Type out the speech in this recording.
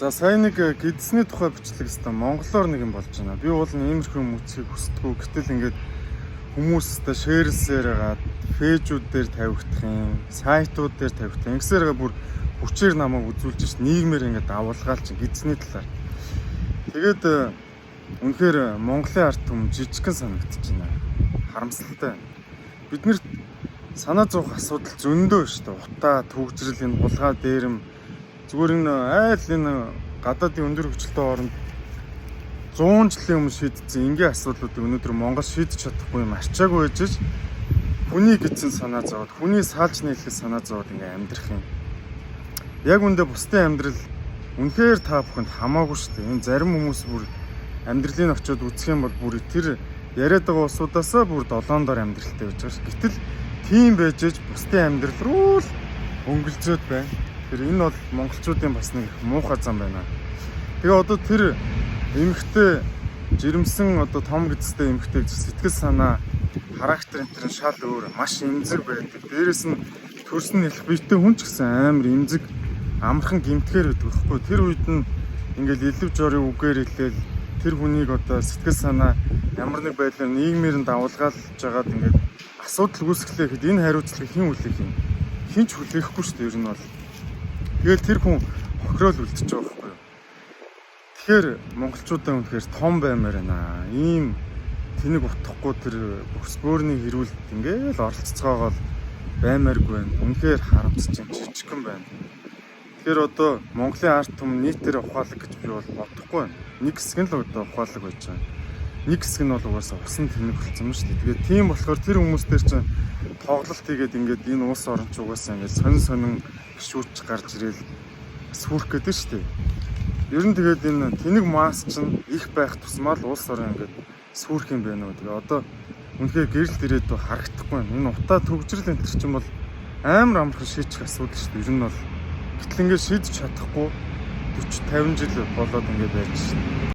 За сайн нэг гидсний тухай бичлэг хэвээр монголоор нэг юм болж байна. Би бол иймэрхүү юм үсгийг хүсдэггүй. Гэтэл ингээд хүмүүстэй шеэрлсээр гаад фэйжүүд дээр тавигдах юм, сайтууд дээр тавигдах юм. Ингэсээр бүр хүчээр намайг үзүүлж ш нийгмээр ингээд давуулгаал чи гидсний талаар. Тэгээд үнэхээр Монголын ард түмэн жижигхэн санагдаж байна. Харамсалтай. Биднэрт санаа зовох асуудал зөндөө шүү дээ. Утаа, төгжрэл, энэ булгаа дээрэм зүгээр энэ айл энэ гадаадын өндөр хөгжилтэй оронд 100 жилийн өмнө шийдсэн энгийн асуудлуудыг өнөөдөр Монгол шийдэж чадахгүй юм арчаагүй байж хүний гэсэн санаа зовоод хүний салж нийлэх санаа зовоод ингээ амьдрах юм. Яг үндэ бусдын амьдрал үнэхээр та бүхэнд хамаагүй шүү дээ. Энэ зарим хүмүүс бүр амьдралын очиод үзэх юм бол бүр тэр яриад байгаа улсуудаасаа бүр долоон дор амьдралтай байж байгаа ш. Гэтэл тийм байж бусдын амьдрал руу л өнгөлзөөд байна. Тэр энэ бол монголчуудын бас нэг муухай зам байна. Тэгээ одоо тэр эмэгтэй жирэмсэн одоо том гэцтэй эмэгтэй сэтгэл санаа характер энэ шал өөр маш эмзэг байдаг. Дээрээс нь төрсөн нэлэх биетэй хүн ч гэсэн амар эмзэг амархан гимтгэр байдаг байхгүй. Тэр үед нь ингээл элэв жорын үгээр хэлээл тэр хүнийг одоо сэтгэл санаа ямар нэг байдлаар нийгмээр нь давуулгаалж жагаад ингээд асуудал үүсгэлээ хэд энэ хариуцлагыг хэн хүлээх юм? Хэн ч хүлээхгүй шүү дээ ер нь бол. Тэгэл тэр хүн хохироол үлдчихэж байгаа байхгүй юу. Тэгэхээр монголчуудаа үнэхээр том баймаар байна. Ийм тэнэг утахгүй тэр бүсбөөрний хэрүүлд ингээл оролцоцгоогоо баймааргүй байна. Үнэхээр харамсаж юм жижигхэн байна. Тэгэхээр одоо Монголын ард түмэн нийтээр ухаалаг гэж би бол бодохгүй байна. Нэг хэсэг нь л одоо ухаалаг байж байгаа. Нэг хэсэг нь бол угаасаа усан тэнэг болсон юм шүү дээ. Тэгээд тийм болохоор тэр хүмүүс дээр чинь тоглолт хийгээд ингээд энэ улс орон ч угаасаа ингээд сонин гişүүч гарч ирээл сүрх гэдэг шүү дээ. Ер нь тэгээд энэ тэнэг масс чинь их байх тусмаа л улс орон ингээд сүрх юм байна уу. Тэгээ одоо үнэхээр гэрэлт ирээдүй харагдахгүй байна. Энэ утаа төгжрөл энэ төр чинь бол амар амархан шийдэх асуудал шүү дээ. Ер нь бол гэтэл ингээд шийдэж чадахгүй 40 50 жил болоод ингээд байж шүү дээ.